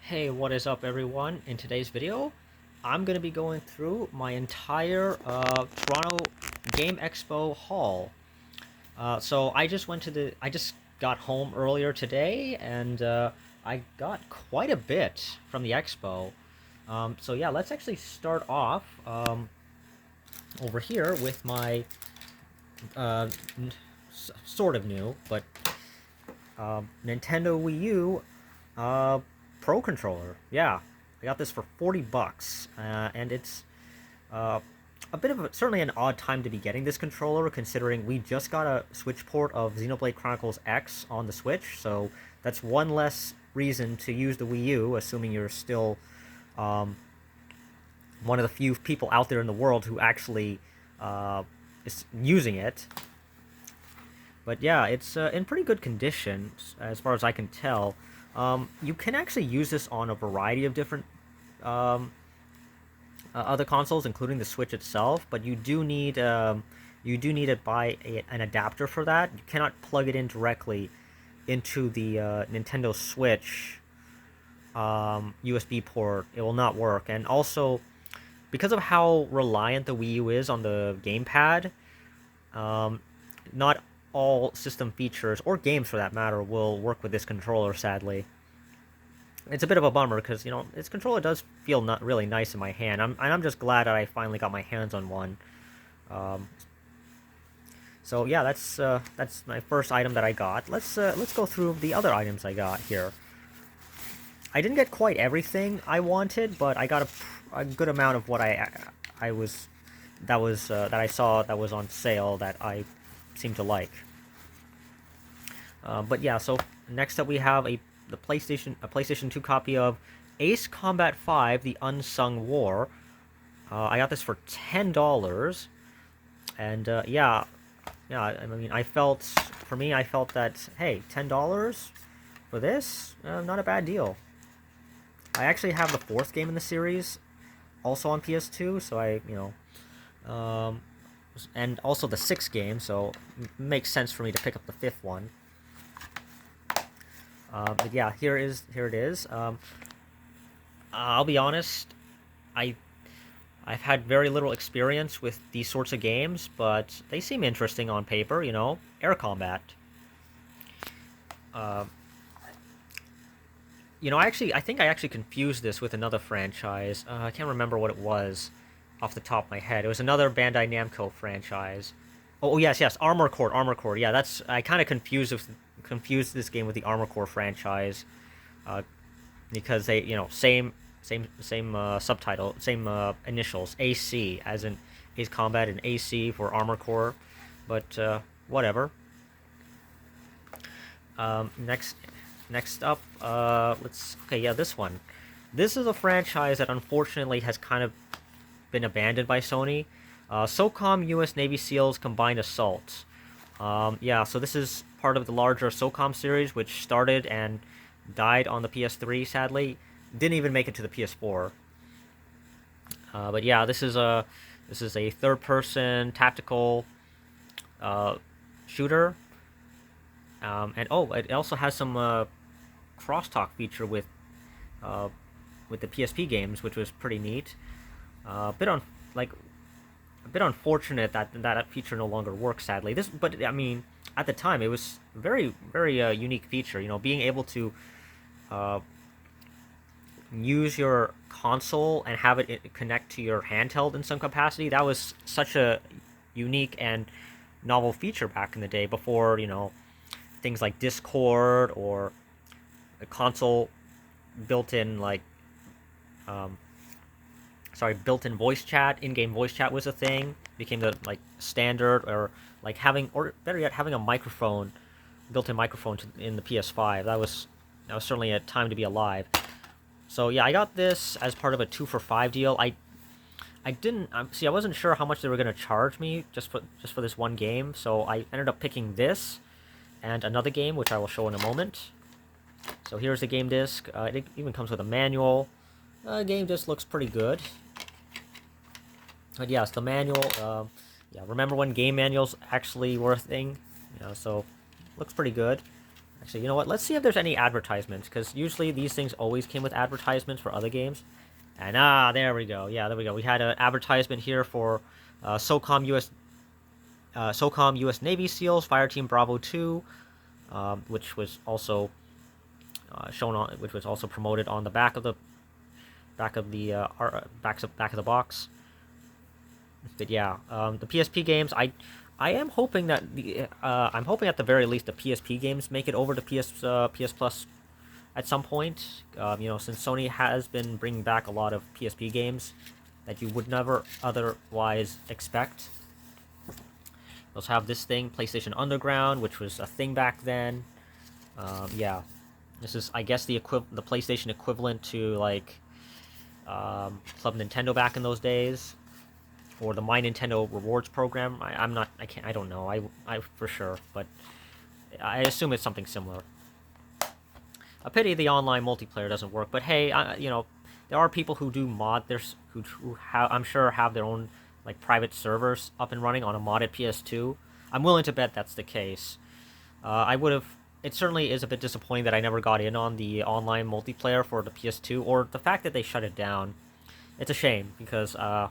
Hey, what is up everyone? In today's video, I'm going to be going through my entire Toronto Game Expo haul. So I just got home earlier today and I got quite a bit from the Expo. So yeah, let's actually start off over here with my uh, sort of new, but Nintendo Wii U Uh, Pro controller. Yeah, I got this for 40 bucks, and it's uh, certainly an odd time to be getting this controller, considering we just got a Switch port of Xenoblade Chronicles X on the Switch, so that's one less reason to use the Wii U, assuming you're still um, one of the few people out there in the world who actually is using it. But yeah, it's in pretty good condition as far as I can tell. You can actually use this on a variety of different um, other consoles, including the Switch itself. But you do need to buy an adapter for that. You cannot plug it in directly into the Nintendo Switch USB port. It will not work. And also, because of how reliant the Wii U is on the gamepad, um, not all system features or games for that matter will work with this controller, sadly. It's a bit of a bummer because, this controller does feel not really nice in my hand. I'm just glad that I finally got my hands on one. Um, so yeah, that's my first item that I got. Let's go through the other items I got here. I didn't get quite everything I wanted, but I got a good amount of what I was that I saw that was on sale that I seem to like. But yeah, so next up we have a PlayStation 2 copy of Ace Combat 5: The Unsung War. I got this for $10, and yeah. I mean, I felt that, hey, $10 for this, not a bad deal. I actually have the fourth game in the series, also on PS2, so and also the sixth game, so it makes sense for me to pick up the fifth one. But yeah, here it is. I'll be honest, I I've had very little experience with these sorts of games, but they seem interesting on paper. Air combat. Uh, I think I actually confused this with another franchise. I can't remember what it was off the top of my head. It was another Bandai Namco franchise. Oh, yes, Armor Core, Armor Core. Yeah, I kind of confused this game with the Armor Core franchise, uh, because they, same subtitle, same initials, AC, as in Ace Combat, and AC for Armor Core, but whatever. Next, up, okay, yeah, this one. This is a franchise that unfortunately has kind of been abandoned by Sony. SOCOM U.S. Navy SEALs Combined Assault. Yeah, so this is part of the larger SOCOM series, which started and died on the PS3, sadly. Didn't even make it to the PS4. But yeah, this is a third-person tactical shooter. And oh, it also has some crosstalk feature with the PSP games, which was pretty neat. Like a bit unfortunate that that feature no longer works, sadly. But I mean, at the time, it was very unique feature. Being able to uh, use your console and have it connect to your handheld in some capacity. That was such a unique and novel feature back in the day, before things like Discord or a console built-in um, built-in voice chat, in-game voice chat was a thing, became the standard, or or better yet, having a microphone, built-in microphone in the PS5. That was certainly a time to be alive. So yeah, I got this as part of a 2 for 5 deal. I didn't see. I wasn't sure how much they were gonna charge me just for this one game. So I ended up picking this and another game, which I will show in a moment. So here's the game disc. It even comes with a manual. Game disc looks pretty good. But yeah, it's the manual. Yeah, remember when game manuals actually were a thing? So looks pretty good. Actually, you know what? Let's see if there's any advertisements, because usually these things always came with advertisements for other games. And there we go. Yeah, there we go. We had an advertisement here for SOCOM US Navy SEALs Fireteam Bravo 2, which was also which was also promoted on the back of the back of the box. But yeah, the PSP games, I am hoping that I'm hoping at the very least the PSP games make it over to PS Plus at some point. Since Sony has been bringing back a lot of PSP games that you would never otherwise expect. We also have this thing, PlayStation Underground, which was a thing back then. Yeah, this is, I guess, the PlayStation equivalent to like Club Nintendo back in those days, or the My Nintendo Rewards program. I'm not, I can't, I don't know, I for sure, but I assume it's something similar. A pity the online multiplayer doesn't work, but hey, there are people who do mod there's who have, I'm sure, have their own like private servers up and running on a modded PS2. I'm willing to bet that's the case. I would have. It certainly is a bit disappointing that I never got in on the online multiplayer for the PS2, or the fact that they shut it down. It's a shame because the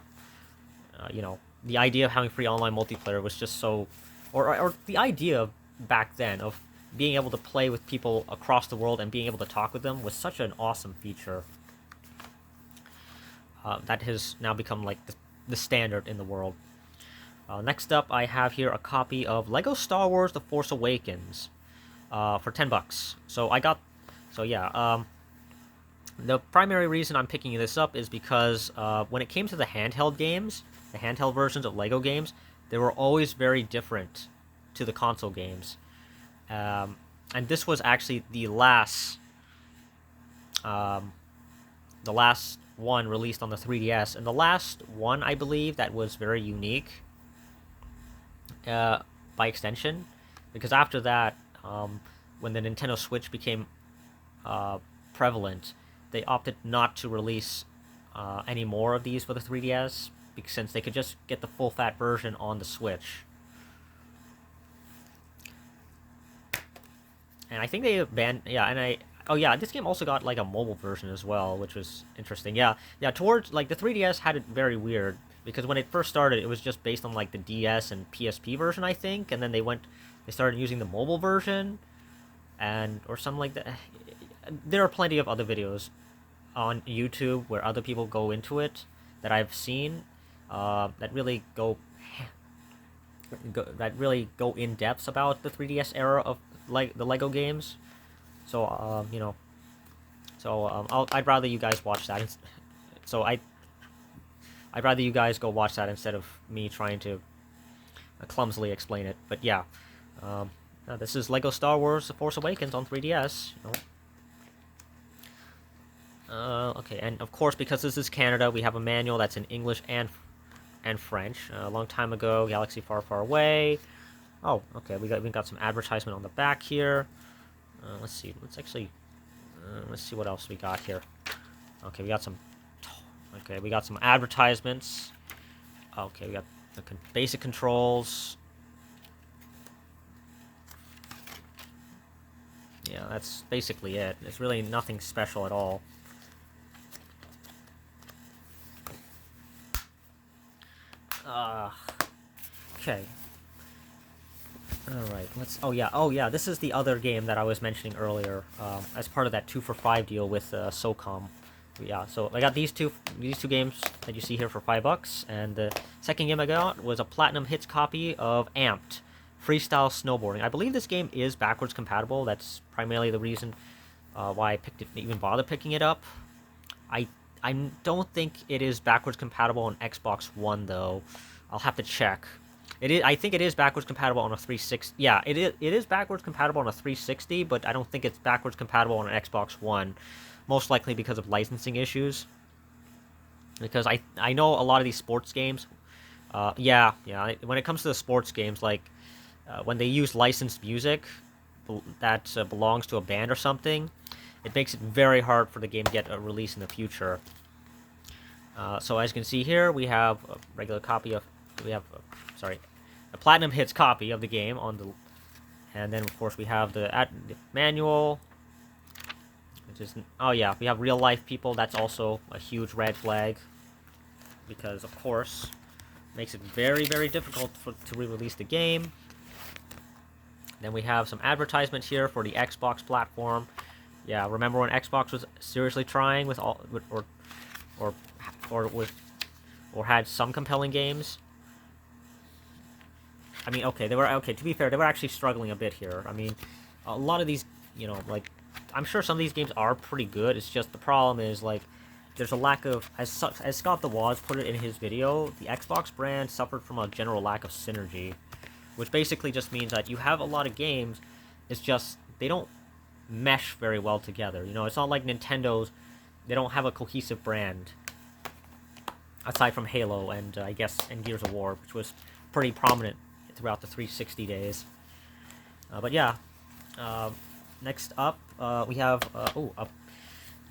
idea of having free online multiplayer was just so, or the idea back then of being able to play with people across the world and being able to talk with them was such an awesome feature. That has now become like the standard in the world. Next up, I have here a copy of Lego Star Wars: The Force Awakens for $10. The primary reason I'm picking this up is because when it came to the handheld games, the handheld versions of Lego games, they were always very different to the console games. And this was actually the last one released on the 3DS, and the last one, I believe, that was very unique by extension, because after that, when the Nintendo Switch became prevalent, they opted not to release any more of these for the 3DS, since they could just get the full-fat version on the Switch. And I think they banned, this game also got like a mobile version as well, which was interesting. Towards like the 3DS had it very weird, because when it first started, it was just based on like the DS and PSP version, I think, and then they started using the mobile version, or something like that. There are plenty of other videos on YouTube where other people go into it that I've seen that really go in depth about the 3DS era of like the Lego games. So I'd rather you guys watch that. I'd rather you guys go watch that instead of me trying to clumsily explain it. But yeah, this is Lego Star Wars: The Force Awakens on 3DS. Okay, and of course, because this is Canada, we have a manual that's in English and French. A long time ago, galaxy far, far away. Oh, okay, we got some advertisement on the back here. Let's see. Let's see what else we got here. Okay, we got some advertisements. Okay, we got the basic controls. Yeah, that's basically it. There's really nothing special at all. Okay. Alright, oh yeah, this is the other game that I was mentioning earlier, as part of that 2-for-5 deal with SOCOM. Yeah, so I got these two games that you see here for $5, and the second game I got was a Platinum Hits copy of Amped, Freestyle Snowboarding. I believe this game is backwards compatible. That's primarily the reason why I even bothered picking it up. I don't think it is backwards compatible on Xbox One, though. I'll have to check. I think it is backwards compatible on a 360. Yeah, it is backwards compatible on a 360, but I don't think it's backwards compatible on an Xbox One. Most likely because of licensing issues. Because I know a lot of these sports games. When it comes to the sports games, like when they use licensed music that belongs to a band or something, it makes it very hard for the game to get a release in the future. So as you can see here, we have a regular copy of, a Platinum Hits copy of the game on And then, of course, we have the manual, which is... Oh, yeah, we have real-life people. That's also a huge red flag. Because, of course, makes it very, very difficult to re-release the game. Then we have some advertisement here for the Xbox platform. Yeah, remember when Xbox was seriously trying with all... or had some compelling games? I mean, okay, to be fair, they were actually struggling a bit here. I mean, a lot of these, like, I'm sure some of these games are pretty good. It's just the problem is, like, there's a lack of, as Scott the Woz put it in his video, the Xbox brand suffered from a general lack of synergy, which basically just means that you have a lot of games, it's just, they don't mesh very well together. It's not like Nintendo's, they don't have a cohesive brand, aside from Halo and, I guess, and Gears of War, which was pretty prominent throughout the 360 days. But yeah, next up, we have,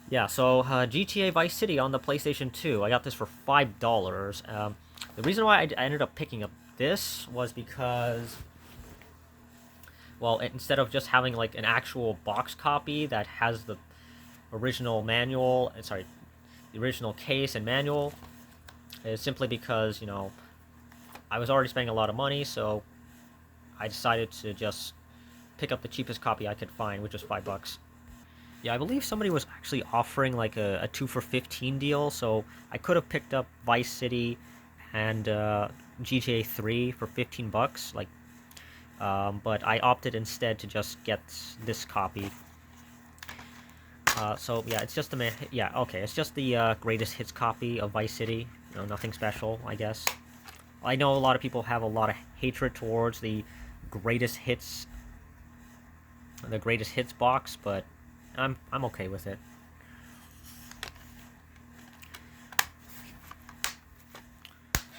GTA Vice City on the PlayStation 2. I got this for $5. The reason why I ended up picking up this was because, well, instead of just having, like, an actual box copy that has the original manual, the original case and manual, is simply because, I was already spending a lot of money, so I decided to just pick up the cheapest copy I could find, which was $5. Yeah, I believe somebody was actually offering like a 2 for 15 deal, so I could have picked up Vice City and GTA 3 for $15, but I opted instead to just get this copy. So yeah, it's just it's just the greatest hits copy of Vice City. Nothing special, I guess. I know a lot of people have a lot of hatred towards the greatest hits box, but I'm okay with it.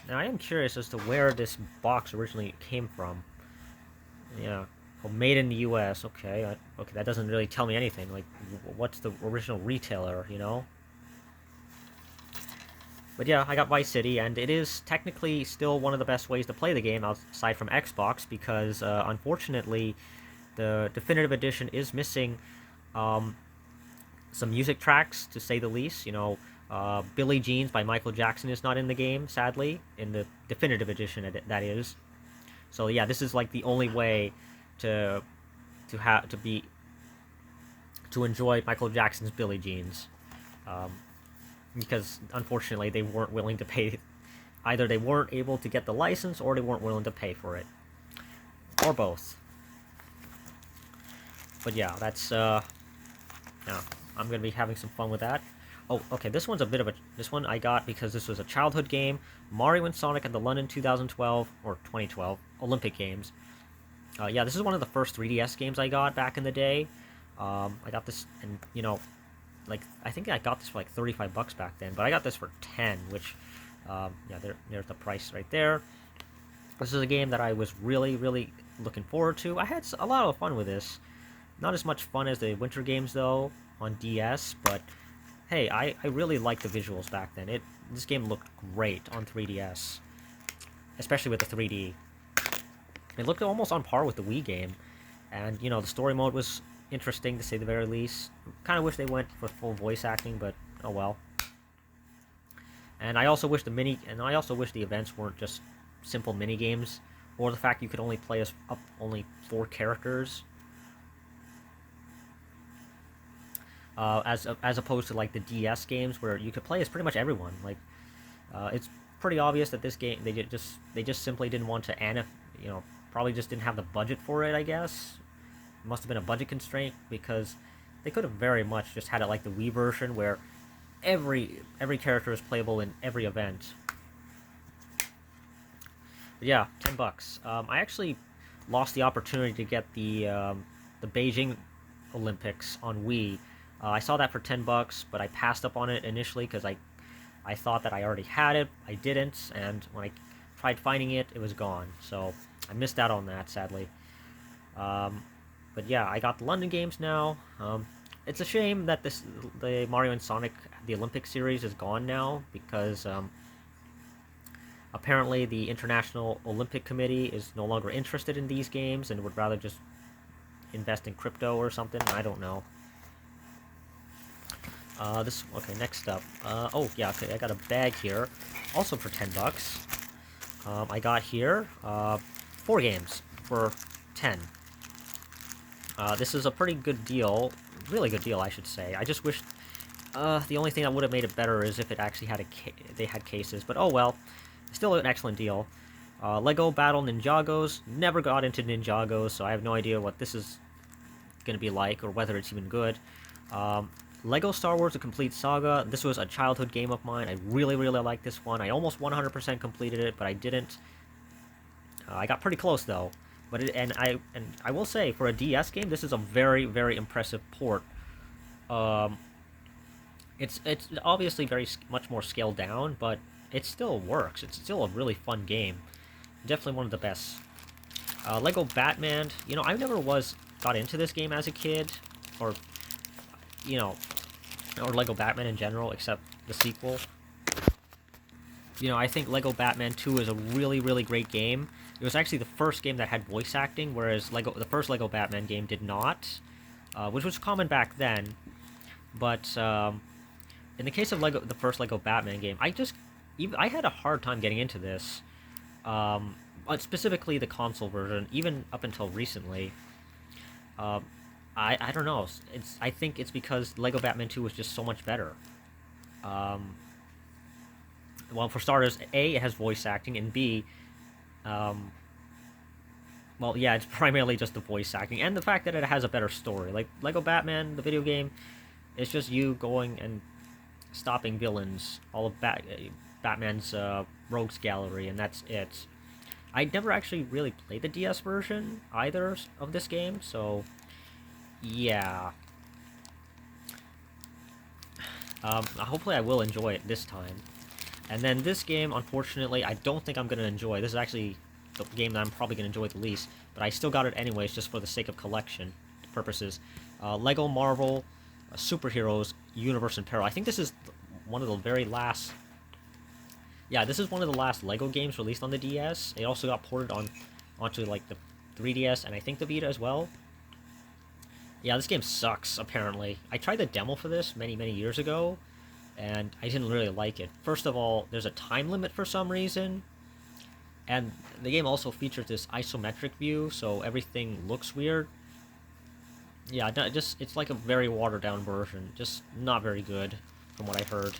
Now I am curious as to where this box originally came from. Yeah, well, made in the U.S. Okay, okay, that doesn't really tell me anything. Like, what's the original retailer? But yeah, I got Vice City, and it is technically still one of the best ways to play the game, aside from Xbox, because unfortunately, the Definitive Edition is missing some music tracks, to say the least. Billie Jeans by Michael Jackson is not in the game, sadly, in the Definitive Edition, that is. So yeah, this is like the only way to enjoy Michael Jackson's Billie Jeans. Because unfortunately they weren't willing to pay. Either they weren't able to get the license, or they weren't willing to pay for it, or both. But yeah, that's yeah, I'm gonna be having some fun with that. Oh, okay, this one's this one I got because this was a childhood game, Mario and Sonic at the London 2012 or 2012 Olympic Games. Yeah, this is one of the first 3DS games I got back in the day. I got this, and like, I think I got this for like $35 back then, but I got this for 10, which, yeah, there's the price right there. This is a game that I was really, really looking forward to. I had a lot of fun with this. Not as much fun as the Winter Games, though, on DS, but hey, I really liked the visuals back then. This game looked great on 3DS, especially with the 3D. It looked almost on par with the Wii game, and, the story mode was interesting, to say the very least. Kind of wish they went for full voice acting, but oh well. And I also wish the events weren't just simple mini games, or the fact you could only play as only 4 characters, as opposed to like the DS games where you could play as pretty much everyone. Like, it's pretty obvious that this game they just simply didn't want to probably just didn't have the budget for it, I guess. Must have been a budget constraint, because they could have very much just had it like the Wii version, where every character is playable in every event. But yeah, $10. I actually lost the opportunity to get the Beijing Olympics on Wii. I saw that for $10, but I passed up on it initially because I thought that I already had it. I didn't, and when I tried finding it, it was gone. So I missed out on that, sadly. But yeah, I got the London Games now. It's a shame that the Mario and Sonic, the Olympic series, is gone now, because apparently the International Olympic Committee is no longer interested in these games and would rather just invest in crypto or something. I don't know. Okay, next up. Oh, yeah, okay, I got a bag here. Also for 10 bucks. I got here, 4 games for 10. This is a pretty good deal. Really good deal, I should say. I just wish, the only thing that would have made it better is if it actually had they had cases. But oh well. Still an excellent deal. Lego Battle Ninjagos. Never got into Ninjagos, so I have no idea what this is going to be like or whether it's even good. Lego Star Wars: A Complete Saga. This was a childhood game of mine. I really, really like this one. I almost 100% completed it, but I didn't. I got pretty close though. And I will say, for a DS game, this is a very, very impressive port. Um, it's obviously much more scaled down, but it still works. It's still a really fun game. Definitely one of the best. Lego Batman. You know, I never got into this game as a kid, or you know, or Lego Batman in general, except the sequel. You know, I think Lego Batman 2 is a really, really great game. It was actually the first game that had voice acting, whereas the first Lego Batman game did not, which was common back then. But in the case of the first Lego Batman game, I had a hard time getting into this, but specifically the console version, even up until recently. I don't know. I think it's because Lego Batman 2 was just so much better. Well, for starters, A, it has voice acting, and B, well, yeah, it's primarily just the voice acting, and the fact that it has a better story. Like, Lego Batman, the video game, it's just you going and stopping villains, all of Batman's rogues gallery, and that's it. I never actually really played the DS version, either, of this game, so, yeah. Hopefully I will enjoy it this time. And then this game, unfortunately, I don't think I'm going to enjoy. This is actually the game that I'm probably going to enjoy the least, but I still got it anyways, just for the sake of collection purposes. Lego Marvel Superheroes Universe in Peril. I think this is one of the very last... Yeah, this is one of the last Lego games released on the DS. It also got ported onto, like, the 3DS and I think the Vita as well. Yeah, this game sucks, apparently. I tried the demo for this many, many years ago, and I didn't really like it. First of all, there's a time limit for some reason, and the game also features this isometric view, so everything looks weird. Yeah, it's like a very watered-down version, just not very good, from what I heard.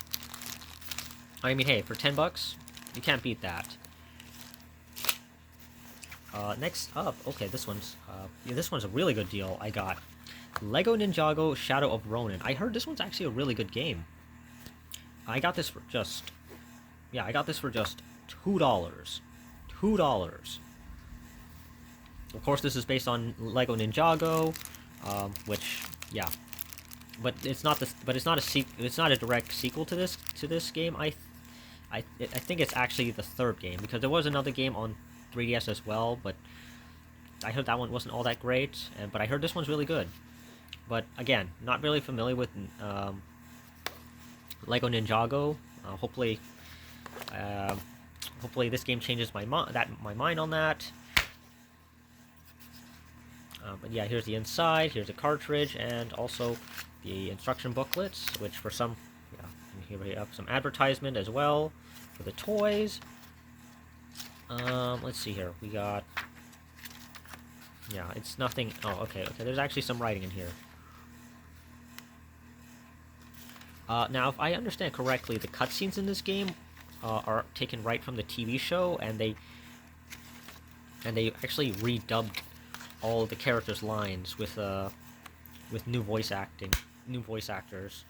I mean, hey, for 10 bucks, you can't beat that. Next up, okay, this one's a really good deal I got. Lego Ninjago Shadow of Ronin. I heard this one's actually a really good game. I got this for just $2. $2. Of course, this is based on Lego Ninjago, which, yeah, but it's not a direct sequel to this game. I think it's actually the third game, because there was another game on 3DS as well, but I heard that one wasn't all that great, but I heard this one's really good. But again, not really familiar with Lego Ninjago. Hopefully this game changes my mind on that. But yeah, here's the inside. Here's the cartridge, and also the instruction booklets, which for some, yeah, and here we have some advertisement as well for the toys. Let's see here. We got, yeah, it's nothing. Oh, okay. There's actually some writing in here. Now, if I understand correctly, the cutscenes in this game are taken right from the TV show, and they actually redubbed all of the characters' lines with new voice actors.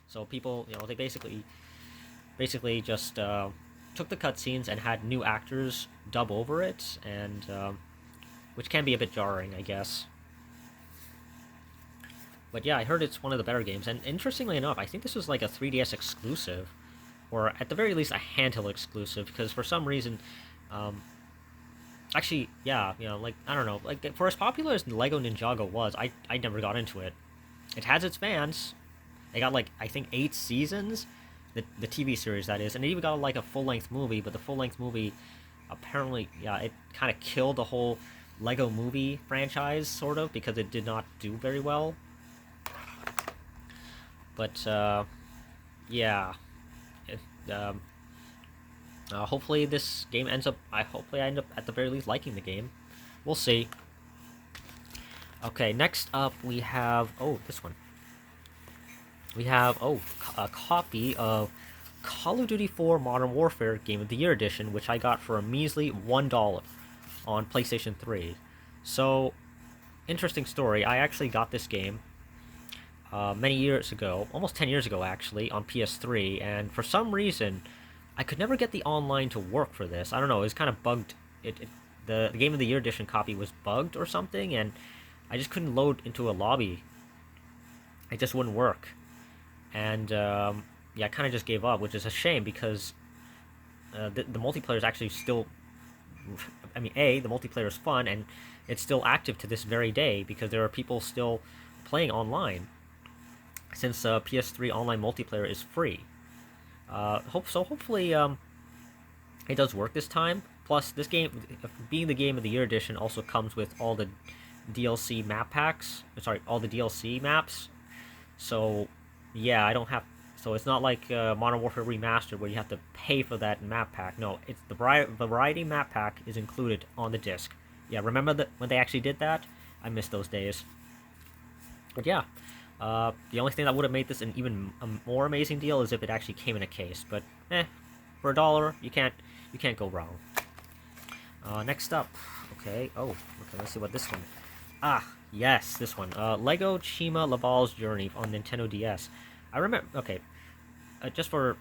So people, they basically just took the cutscenes and had new actors dub over it, and which can be a bit jarring, I guess. But yeah, I heard it's one of the better games, and interestingly enough, I think this was like a 3DS exclusive, or at the very least a handheld exclusive, because for some reason, actually, yeah, like, I don't know, like, for as popular as Lego Ninjago was, I never got into it. It has its fans. It got, like, I think 8 seasons, the TV series, that is, and it even got, like, a full-length movie, but the full-length movie, apparently, yeah, it kind of killed the whole Lego Movie franchise, sort of, because it did not do very well. But yeah, it, hopefully this game ends up. Hopefully I end up at the very least liking the game. We'll see. Okay, next up we have this one. We have a copy of Call of Duty 4 Modern Warfare Game of the Year Edition, which I got for a measly $1 on PlayStation 3. So, interesting story. I actually got this game many years ago, almost 10 years ago actually, on PS3, and for some reason, I could never get the online to work for this. I don't know, it was kind of bugged. The Game of the Year Edition copy was bugged or something, and I just couldn't load into a lobby. It just wouldn't work. And yeah, I kind of just gave up, which is a shame because the multiplayer is actually still. I mean, the multiplayer is fun and it's still active to this very day because there are people still playing online since PS3 online multiplayer is free. Hopefully it does work this time. Plus, this game, being the Game of the Year edition, also comes with all the DLC map packs. Sorry, all the DLC maps. So yeah, I don't have. So it's not like Modern Warfare Remastered where you have to pay for that map pack. No, it's the variety map pack is included on the disc. Yeah, remember that when they actually did that? I miss those days. But yeah, the only thing that would have made this an even more amazing deal is if it actually came in a case. But for $1, you can't go wrong. Next up, okay. Oh, okay. Let's see what this one. Ah, yes, this one. Lego Chima Laval's Journey on Nintendo DS. I remember. Okay, just to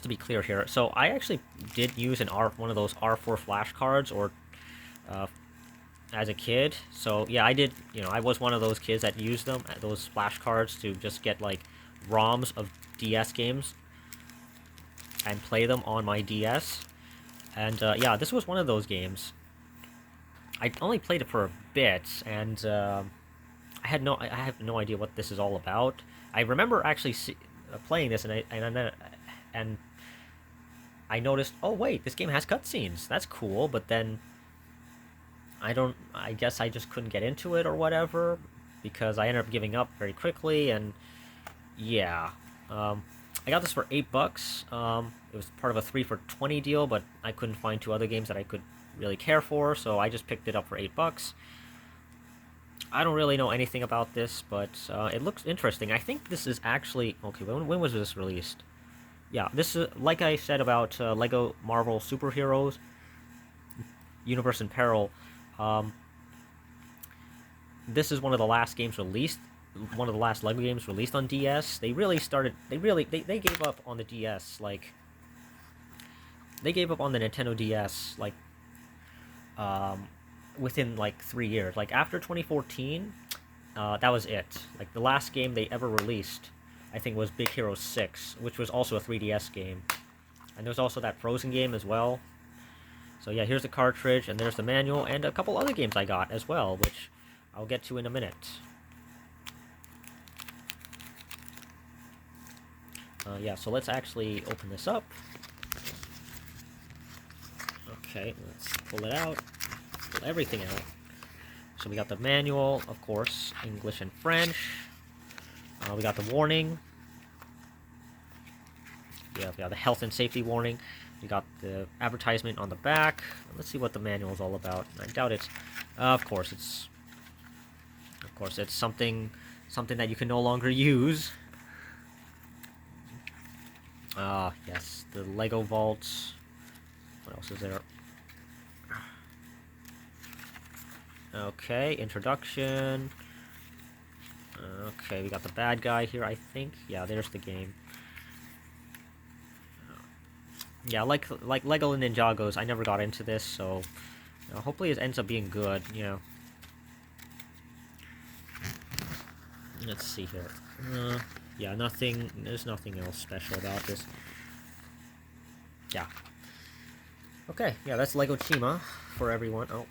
be clear here. So I actually did use one of those R4 flashcards, or as a kid. So yeah, I did. I was one of those kids that used them, those flashcards, to just get like ROMs of DS games and play them on my DS. And yeah, this was one of those games. I only played it for a bit, and I have no idea what this is all about. I remember actually playing this, and I noticed, oh wait, this game has cutscenes. That's cool, but then I guess I just couldn't get into it or whatever because I ended up giving up very quickly, and yeah. I got this for $8. It was part of a 3 for $20 deal, but I couldn't find two other games that I could really care for, so I just picked it up for $8. I don't really know anything about this, but it looks interesting. I think this is actually okay. When was this released? Yeah, this is like I said about Lego Marvel Superheroes Universe in Peril. This is one of the last games released. One of the last Lego games released on DS. They gave up on the DS, like they gave up on the Nintendo DS like within like 3 years. Like after 2014, that was it. Like the last game they ever released, I think, was Big Hero 6, which was also a 3DS game. And there's also that Frozen game as well. So yeah, here's the cartridge, and there's the manual, and a couple other games I got as well, which I'll get to in a minute. Yeah, so let's actually open this up. Okay, let's pull it out. Pull everything out. So we got the manual, of course, English and French. We got the warning. Yeah, we got the health and safety warning. We got the advertisement on the back. Let's see what the manual is all about. I doubt it's. Of course, it's something that you can no longer use. Yes, the Lego vaults. What else is there? Okay, introduction. Okay, we got the bad guy here, I think. Yeah, there's the game. Yeah, like Lego Ninjagos, I never got into this, so hopefully it ends up being good. Let's see here. Yeah, nothing. There's nothing else special about this. Yeah. Okay, yeah, that's Lego Chima for everyone. Oh.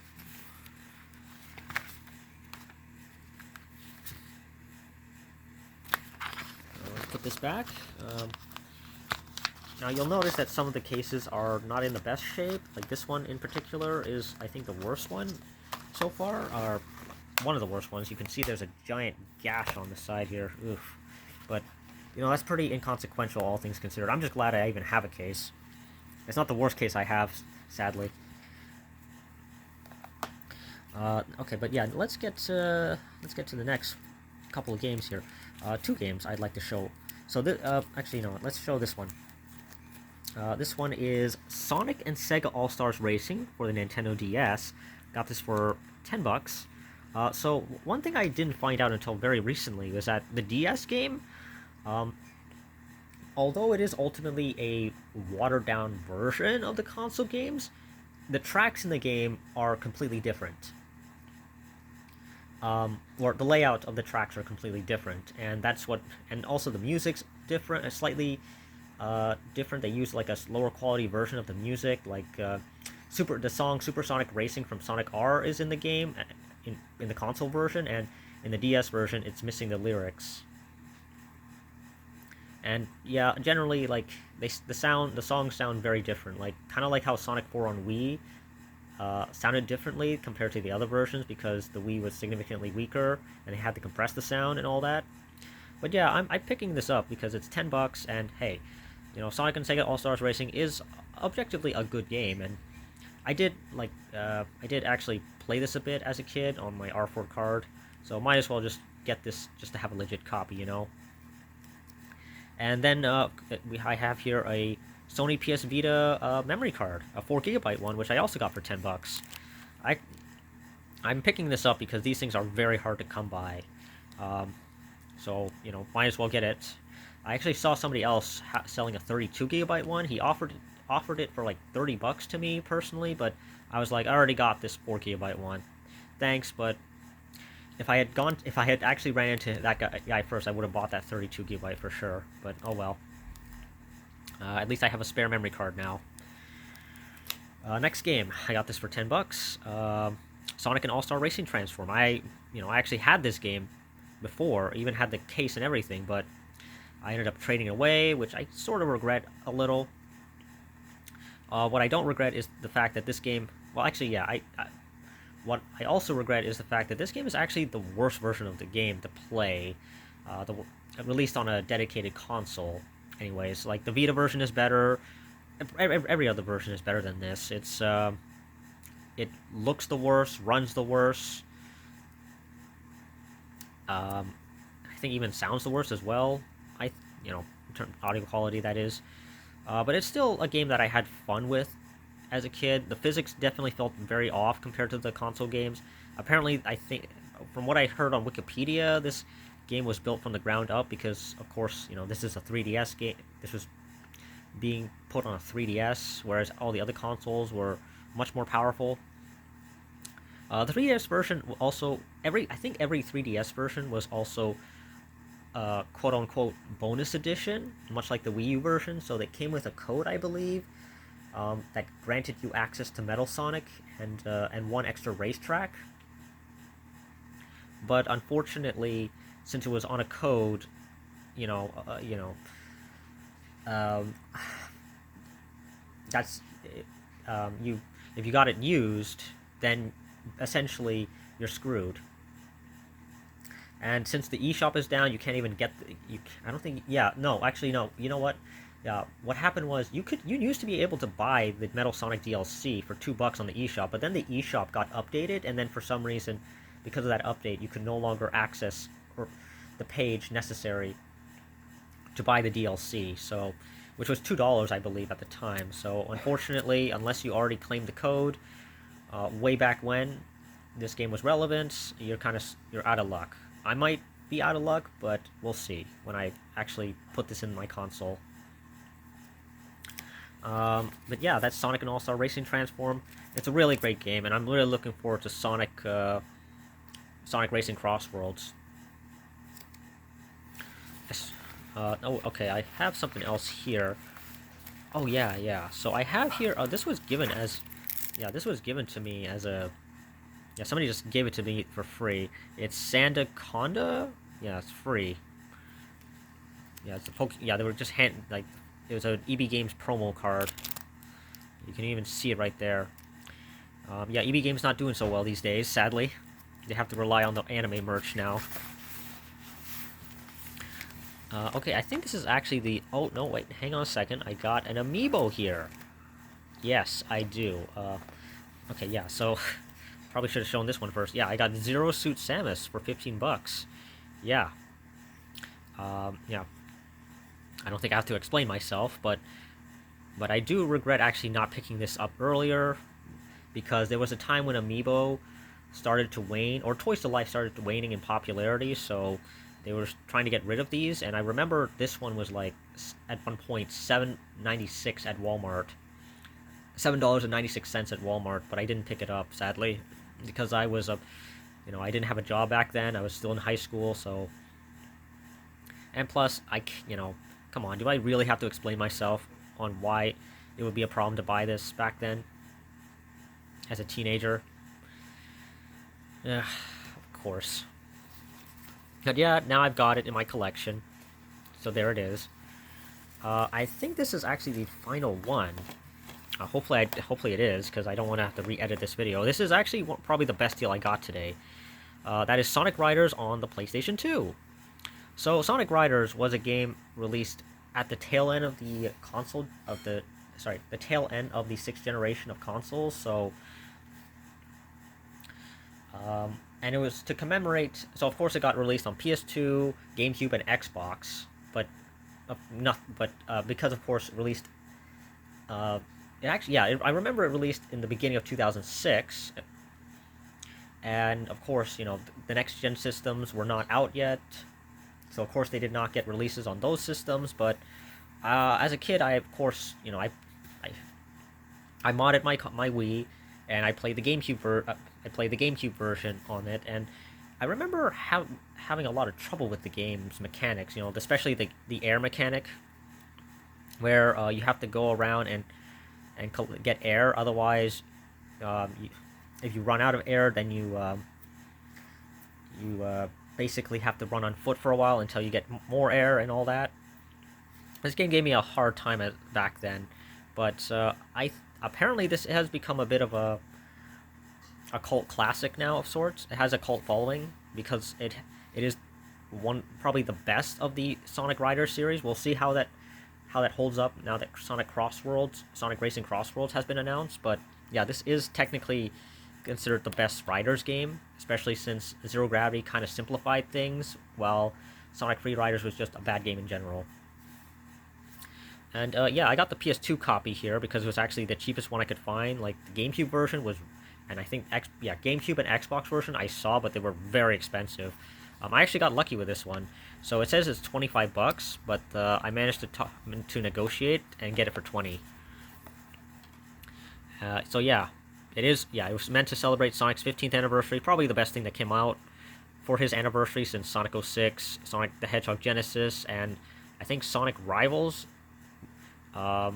Let's put this back. Now you'll notice that some of the cases are not in the best shape. Like this one in particular is, I think, the worst one so far, or one of the worst ones. You can see there's a giant gash on the side here. Oof. But, you know, that's pretty inconsequential, all things considered. I'm just glad I even have a case. It's not the worst case I have, sadly. Okay, but yeah, let's get to the next couple of games here. Two games I'd like to show. So actually, you know what? Let's show this one. This one is Sonic and Sega All-Stars Racing for the Nintendo DS. Got this for $10. So one thing I didn't find out until very recently was that the DS game, although it is ultimately a watered-down version of the console games, the tracks in the game are completely different. Or the layout of the tracks are completely different, and also the music's different, slightly different. They use like a lower quality version of the music, like the song Supersonic Racing from Sonic R is in the game, in the console version, and in the DS version it's missing the lyrics. And yeah, generally like the songs sound very different, like kind of like how Sonic 4 on Wii sounded differently compared to the other versions because the Wii was significantly weaker and they had to compress the sound and all that. But yeah, I'm picking this up because it's $10, and hey, you know, Sonic and Sega All Stars Racing is objectively a good game, and I did actually play this a bit as a kid on my R4 card, so might as well just get this just to have a legit copy, you know. And then I have here a Sony PS Vita memory card, a 4GB one, which I also got for $10. I'm picking this up because these things are very hard to come by. So, you know, might as well get it. I actually saw somebody else selling a 32GB one. He offered it for like $30 to me personally, but I was like, I already got this 4GB one. Thanks, but if I had actually ran into that guy first, I would have bought that 32GB for sure. But oh well. At least I have a spare memory card now. Next game, I got this for $10. Sonic and All-Star Racing Transform. I actually had this game before, even had the case and everything, but I ended up trading away, which I sort of regret a little. What I don't regret is the fact that this game, well, actually, yeah, what I also regret is the fact that this game is actually the worst version of the game to play, released on a dedicated console. Anyways, like the Vita version is better. Every other version is better than this. It looks the worst, runs the worst. I think even sounds the worst as well. In terms of audio quality, that is. But it's still a game that I had fun with as a kid. The physics definitely felt very off compared to the console games. Apparently, I think, from what I heard on Wikipedia, this game was built from the ground up because, of course, you know, this is a 3DS game. This was being put on a 3DS, whereas all the other consoles were much more powerful. The 3DS version also, I think every 3DS version was also quote-unquote bonus edition, much like the Wii U version, so they came with a code, I believe, that granted you access to Metal Sonic and one extra racetrack. But unfortunately, since it was on a code, that's if you got it used, then essentially you're screwed. And since the eShop is down, you can't even get I don't think. Yeah, no, actually, no. You know what? Yeah, what happened was you used to be able to buy the Metal Sonic DLC for $2 on the eShop, but then the eShop got updated, and then for some reason, because of that update, you could no longer access the page necessary to buy the DLC. So, which was $2, I believe, at the time. So, unfortunately, unless you already claimed the code way back when this game was relevant, you're out of luck. I might be out of luck, but we'll see when I actually put this in my console. But yeah, that's Sonic and All-Star Racing Transform. It's a really great game, and I'm really looking forward to Sonic Racing Crossworlds. Yes. Okay, I have something else here. Oh, yeah. So I have here, this was given to me as a, somebody just gave it to me for free. It's Sandaconda? Yeah, it's free. Yeah, it's a they were just it was an EB Games promo card. You can even see it right there. Yeah, EB Games not doing so well these days, sadly. They have to rely on the anime merch now. Okay, I think this is actually the... Oh, no, wait, hang on a second. I got an amiibo here. Yes, I do. Okay, yeah, so... Probably should have shown this one first. Yeah, I got Zero Suit Samus for 15 bucks. Yeah. Yeah. I don't think I have to explain myself, but I do regret actually not picking this up earlier, because there was a time when amiibo started to wane, or Toys to Life started waning in popularity, so they were trying to get rid of these, and I remember this one was like, at one point, $7.96 at Walmart. $7.96 at Walmart, but I didn't pick it up, sadly, because I was I didn't have a job back then. I was still in high school, so... And plus, come on, do I really have to explain myself on why it would be a problem to buy this back then? As a teenager? Of course. But yeah, now I've got it in my collection. So there it is. I think this is actually the final one. Hopefully it is, because I don't want to have to re-edit this video. This is actually probably the best deal I got today. That is Sonic Riders on the PlayStation 2. So Sonic Riders was a game released at the tail end of the the tail end of the 6th generation of consoles. So, and it was to commemorate. So of course it got released on PS2, GameCube, and Xbox, but because of course it released. I remember it released in the beginning of 2006, and of course, the next gen systems were not out yet, so of course they did not get releases on those systems. But as a kid, I of course, I modded my Wii, and I played the GameCube version on it, and I remember having a lot of trouble with the game's mechanics, especially the air mechanic, where you have to go around and get air. Otherwise, if you run out of air, then you basically have to run on foot for a while until you get more air and all that. This game gave me a hard time back then, but apparently this has become a bit of a cult classic now of sorts. It has a cult following because it is probably the best of the Sonic Riders series. We'll see how that holds up now that Sonic Racing Crossworlds has been announced. But yeah, this is technically considered the best Riders game, especially since Zero Gravity kind of simplified things, while Sonic Free Riders was just a bad game in general. And yeah, I got the PS2 copy here because it was actually the cheapest one I could find. Like, the GameCube version was, and I think GameCube and Xbox version I saw, but they were very expensive. I actually got lucky with this one. So it says it's 25 bucks, but I managed to negotiate and get it for 20. So yeah, it was meant to celebrate Sonic's 15th anniversary, probably the best thing that came out for his anniversary since Sonic 06, Sonic the Hedgehog Genesis, and I think Sonic Rivals. I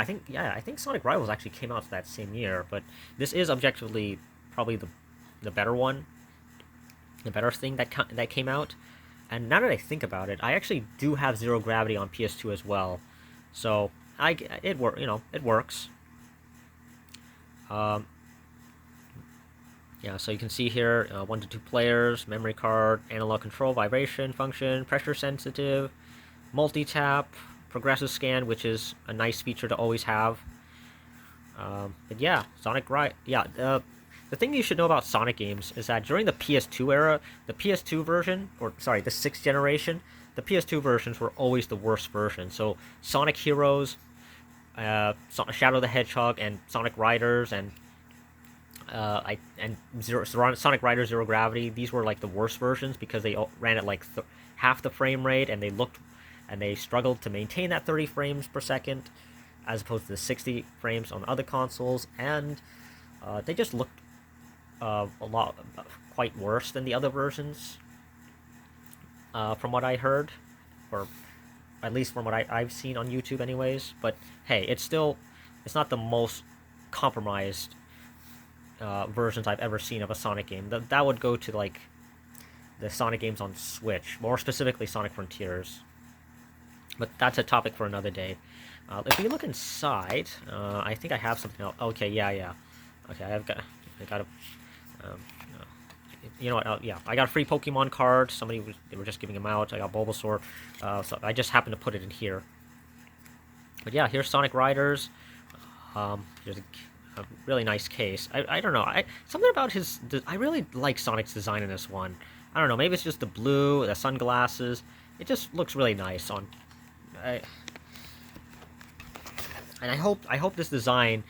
think Sonic Rivals actually came out that same year, but this is objectively probably the better one, the better thing that came out. And now that I think about it, I actually do have Zero Gravity on PS2 as well, so it works. Yeah, so you can see here 1 to 2 players, memory card, analog control, vibration function, pressure sensitive, multi-tap, progressive scan, which is a nice feature to always have. But yeah, the thing you should know about Sonic games is that during the PS2 era, the PS2 version, the 6th generation, the PS2 versions were always the worst version. So Sonic Heroes, Shadow the Hedgehog, and Sonic Riders, and Sonic Riders Zero Gravity, these were like the worst versions because they ran at like half the frame rate, and they struggled to maintain that 30 frames per second as opposed to the 60 frames on other consoles, and they just looked quite worse than the other versions, from what I heard, or at least from what I've seen on YouTube anyways. But hey, it's not the most compromised versions I've ever seen of a Sonic game. That would go to like the Sonic games on Switch, more specifically Sonic Frontiers. But that's a topic for another day. If you look inside, I think I have something else. Okay, yeah. Okay, I got a, um, uh, you know what? Yeah, I got a free Pokemon card. They were just giving them out. I got Bulbasaur, so I just happened to put it in here. But yeah, here's Sonic Riders. Here's a really nice case. I don't know. Something about I really like Sonic's design in this one. I don't know. Maybe it's just the blue, the sunglasses. It just looks really nice on. I, and I hope this design,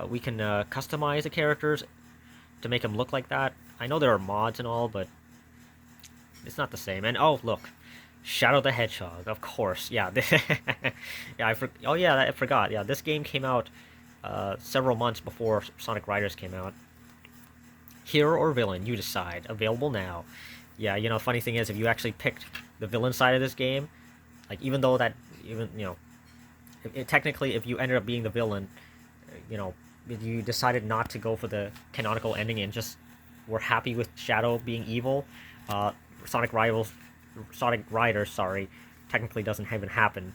we can customize the characters to make them look like that. I know there are mods and all, but it's not the same. And oh, look, Shadow the Hedgehog, of course. Yeah, yeah. Oh yeah, I forgot. Yeah, this game came out several months before Sonic Riders came out. Hero or villain, you decide. Available now. Yeah, you know, funny thing is, if you actually picked the villain side of this game, like even though that even you know, technically if you ended up being the villain, you know, if you decided not to go for the canonical ending and just were happy with Shadow being evil, uh, Sonic Rivals, Sonic Riders, sorry, technically doesn't even happen.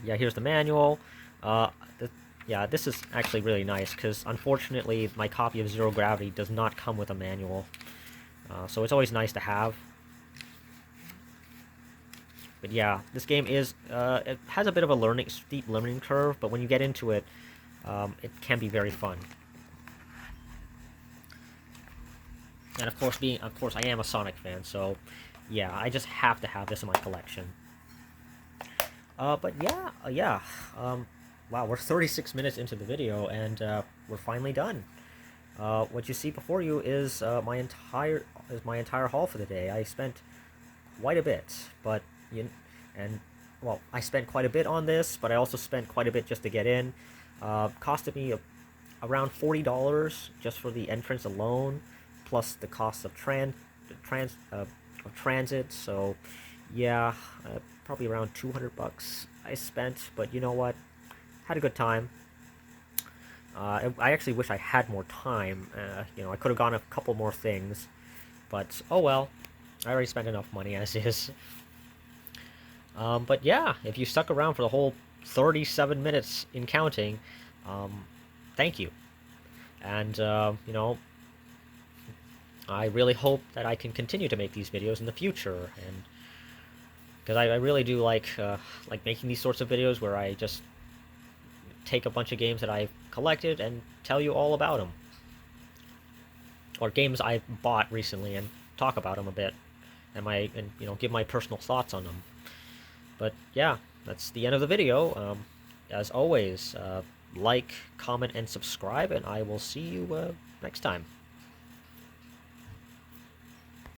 Yeah, here's the manual. Uh, yeah, this is actually really nice because unfortunately my copy of Zero Gravity does not come with a manual, so it's always nice to have. But yeah, this game it has a bit of a steep learning curve, but when you get into it, it can be very fun. And of course, I am a Sonic fan, so yeah, I just have to have this in my collection. But yeah. Wow, we're 36 minutes into the video, and we're finally done. What you see before you is my entire haul for the day. I spent quite a bit, but and well, I spent quite a bit on this, but I also spent quite a bit just to get in. Costed me around $40 just for the entrance alone, plus the cost of transit. So yeah, probably around 200 bucks I spent. But you know what? Had a good time. I actually wish I had more time. You know, I could have gone a couple more things, but oh well. I already spent enough money as is. But yeah, if you stuck around for the whole 37 minutes in counting, thank you. And you know, I really hope that I can continue to make these videos in the future, and because I really do like making these sorts of videos where I just take a bunch of games that I've collected and tell you all about them, or games I bought recently and talk about them a bit, and you know, give my personal thoughts on them. But yeah, that's the end of the video. As always, like, comment, and subscribe, and I will see you next time.